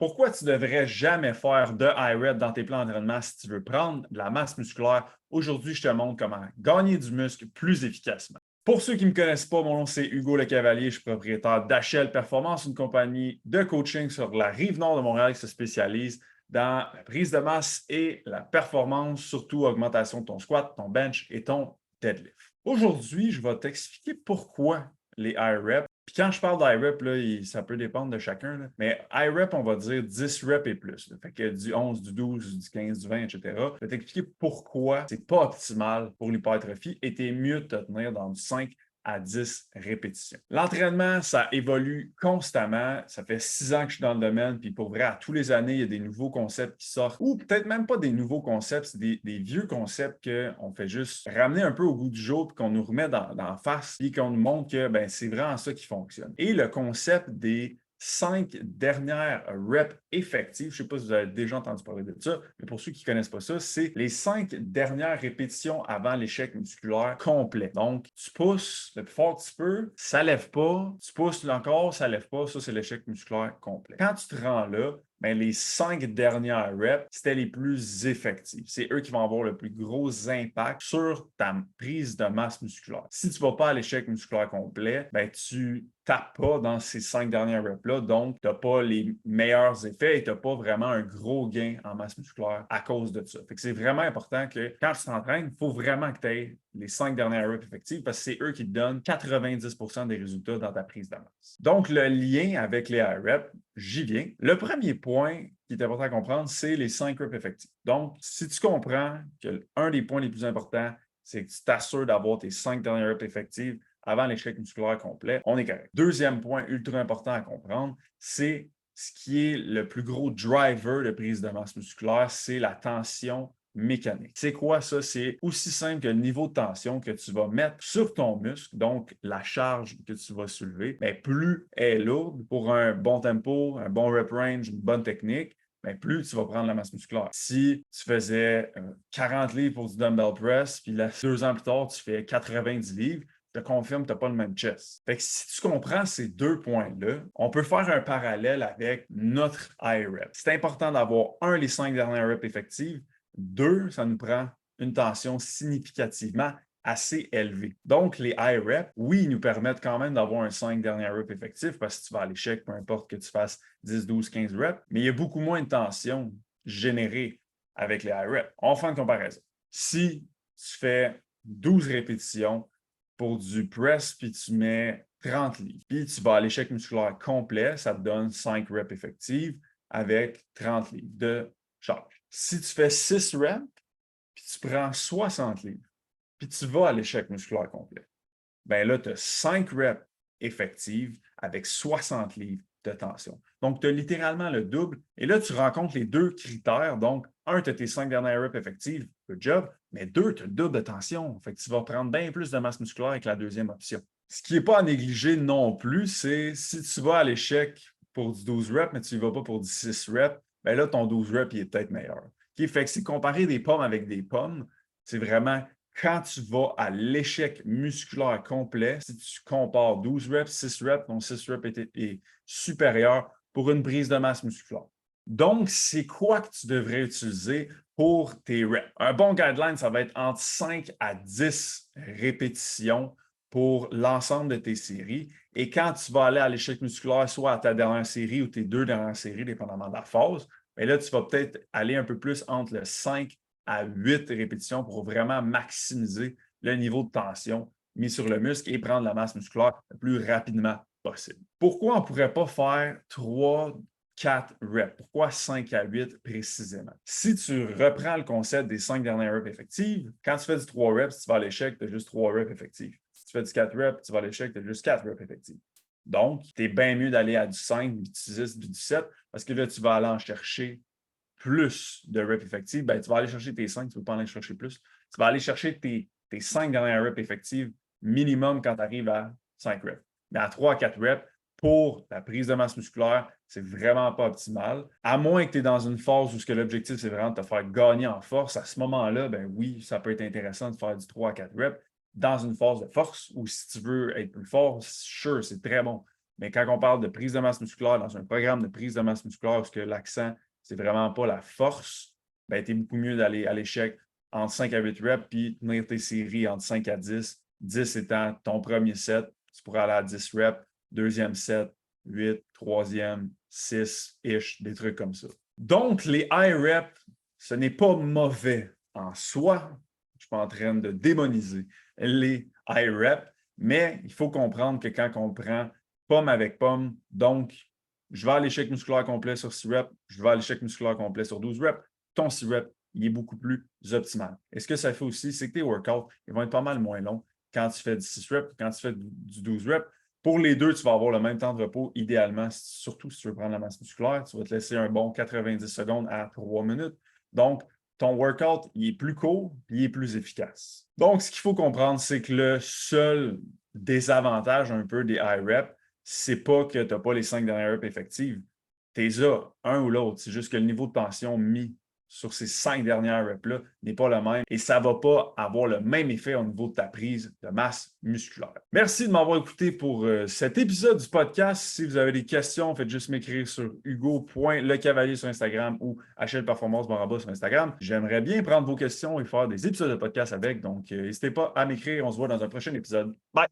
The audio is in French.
Pourquoi tu ne devrais jamais faire de high rep dans tes plans d'entraînement si tu veux prendre de la masse musculaire? Aujourd'hui, je te montre comment gagner du muscle plus efficacement. Pour ceux qui ne me connaissent pas, mon nom c'est Hugo Le Cavalier, je suis propriétaire d'HL Performance, une compagnie de coaching sur la rive nord de Montréal qui se spécialise dans la prise de masse et la performance, surtout augmentation de ton squat, ton bench et ton deadlift. Aujourd'hui, je vais t'expliquer pourquoi les high reps. Puis quand je parle d'high rep, là, ça peut dépendre de chacun, là. Mais high rep, on va dire 10 reps et plus. Là. Fait que du 11, du 12, du 15, du 20, etc. Je vais t'expliquer pourquoi c'est pas optimal pour l'hypertrophie et t'es mieux de te tenir dans du 5 à 10 répétitions. L'entraînement, ça évolue constamment. Ça fait 6 ans que je suis dans le domaine, puis pour vrai, à tous les années, il y a des nouveaux concepts qui sortent, ou peut-être même pas des nouveaux concepts, c'est des vieux concepts qu'on fait juste ramener un peu au goût du jour, puis qu'on nous remet dans face, puis qu'on nous montre que ben, c'est vraiment ça qui fonctionne. Et le concept des 5 dernières reps effectives. Je ne sais pas si vous avez déjà entendu parler de ça, mais pour ceux qui ne connaissent pas ça, c'est les 5 dernières répétitions avant l'échec musculaire complet. Donc, tu pousses le plus fort que tu peux, ça ne lève pas, tu pousses encore, ça ne lève pas, ça c'est l'échec musculaire complet. Quand tu te rends là, bien, les 5 dernières reps, c'était les plus effectives. C'est eux qui vont avoir le plus gros impact sur ta prise de masse musculaire. Si tu ne vas pas à l'échec musculaire complet, bien, tu tapes pas dans ces 5 dernières reps-là, donc tu n'as pas les meilleurs effets et tu n'as pas vraiment un gros gain en masse musculaire à cause de ça. Fait que c'est vraiment important que quand tu t'entraînes, il faut vraiment que tu aies les 5 dernières reps effectives parce que c'est eux qui te donnent 90% des résultats dans ta prise de masse. Donc, le lien avec les high reps, j'y viens. Le premier point qui est important à comprendre, c'est les 5 reps effectifs. Donc, si tu comprends que un des points les plus importants, c'est que tu t'assures d'avoir tes 5 dernières reps effectives avant l'échec musculaire complet, on est correct. Deuxième point ultra important à comprendre, c'est ce qui est le plus gros driver de prise de masse musculaire, c'est la tension mécanique. C'est quoi ça? C'est aussi simple que le niveau de tension que tu vas mettre sur ton muscle, donc la charge que tu vas soulever, bien, plus elle est lourde pour un bon tempo, un bon rep range, une bonne technique, bien, plus tu vas prendre la masse musculaire. Si tu faisais 40 livres pour du dumbbell press, puis là, 2 ans plus tard, tu fais 90 livres, je te confirme que tu n'as pas le même chest. Fait que si tu comprends ces deux points-là, on peut faire un parallèle avec notre high rep. C'est important d'avoir, un, les 5 dernières reps effectives. Deux, ça nous prend une tension significativement assez élevée. Donc, les high reps, oui, ils nous permettent quand même d'avoir un 5 dernières reps effectif parce que tu vas à l'échec, peu importe que tu fasses 10, 12, 15 reps, mais il y a beaucoup moins de tension générée avec les high reps. On fait une comparaison. Si tu fais 12 répétitions pour du press, puis tu mets 30 livres, puis tu vas à l'échec musculaire complet, ça te donne 5 reps effectives avec 30 livres de charge. Si tu fais 6 reps, puis tu prends 60 livres, puis tu vas à l'échec musculaire complet, bien là, tu as 5 reps effectives avec 60 livres de tension. Donc, tu as littéralement le double. Et là, tu rencontres les deux critères. Donc, un, tu as tes 5 dernières reps effectives, good job, mais deux, tu as le double de tension. Fait que tu vas prendre bien plus de masse musculaire avec la deuxième option. Ce qui n'est pas à négliger non plus, c'est si tu vas à l'échec pour du 12 reps, mais tu ne vas pas pour du 6 reps, bien là, ton 12 reps, il est peut-être meilleur. Okay? Fait que c'est comparer des pommes avec des pommes, c'est vraiment quand tu vas à l'échec musculaire complet, si tu compares 12 reps, 6 reps, ton 6 reps est supérieur pour une prise de masse musculaire. Donc, c'est quoi que tu devrais utiliser pour tes reps? Un bon guideline, ça va être entre 5 à 10 répétitions pour l'ensemble de tes séries. Et quand tu vas aller à l'échec musculaire, soit à ta dernière série ou tes 2 dernières séries, dépendamment de la phase, mais là, tu vas peut-être aller un peu plus entre le 5 à 8 répétitions pour vraiment maximiser le niveau de tension mis sur le muscle et prendre la masse musculaire le plus rapidement possible. Pourquoi on ne pourrait pas faire 3, 4 reps? Pourquoi 5 à 8 précisément? Si tu reprends le concept des 5 dernières reps effectives, quand tu fais du 3 reps, tu vas à l'échec, tu as juste 3 reps effectives. Si tu fais du 4 reps, tu vas à l'échec, tu as juste 4 reps effectives. Donc, tu es bien mieux d'aller à du 5, du 6, du 7, parce que là, tu vas aller en chercher plus de reps effectives, ben, tu vas aller chercher tes 5, tu ne veux pas aller chercher plus. Tu vas aller chercher tes 5 dernières reps effectives minimum quand tu arrives à 5 reps. Mais à 3 à 4 reps, pour la prise de masse musculaire, c'est vraiment pas optimal. À moins que tu es dans une phase où l'objectif, c'est vraiment de te faire gagner en force. À ce moment-là, ben oui, ça peut être intéressant de faire du 3 à 4 reps dans une phase de force ou si tu veux être plus fort, sure, c'est très bon. Mais quand on parle de prise de masse musculaire dans un programme de prise de masse musculaire où l'accent, c'est vraiment pas la force, ben, tu es beaucoup mieux d'aller à l'échec entre 5 à 8 reps puis tenir tes séries entre 5 à 10. 10 étant ton premier set, tu pourrais aller à 10 reps, deuxième set, 8, troisième, 6-ish, des trucs comme ça. Donc, les high reps, ce n'est pas mauvais en soi. Je ne suis pas en train de démoniser les high reps, mais il faut comprendre que quand on prend pomme avec pomme, donc je vais à l'échec musculaire complet sur 6 reps, je vais à l'échec musculaire complet sur 12 reps, ton 6 reps, il est beaucoup plus optimal. Et ce que ça fait aussi, c'est que tes workouts, ils vont être pas mal moins longs quand tu fais du 6 reps, quand tu fais du 12 reps. Pour les deux, tu vas avoir le même temps de repos, idéalement, surtout si tu veux prendre la masse musculaire. Tu vas te laisser un bon 90 secondes à 3 minutes. Donc, ton workout, il est plus court, il est plus efficace. Donc, ce qu'il faut comprendre, c'est que le seul désavantage un peu des high reps, c'est pas que tu n'as pas les 5 dernières reps effectives. Tu les as, un ou l'autre. C'est juste que le niveau de tension mis sur ces 5 dernières reps-là n'est pas le même et ça ne va pas avoir le même effet au niveau de ta prise de masse musculaire. Merci de m'avoir écouté pour cet épisode du podcast. Si vous avez des questions, faites juste m'écrire sur hugo.lecavalier sur Instagram ou HL Performance Baraba sur Instagram. J'aimerais bien prendre vos questions et faire des épisodes de podcast avec, donc n'hésitez pas à m'écrire. On se voit dans un prochain épisode. Bye!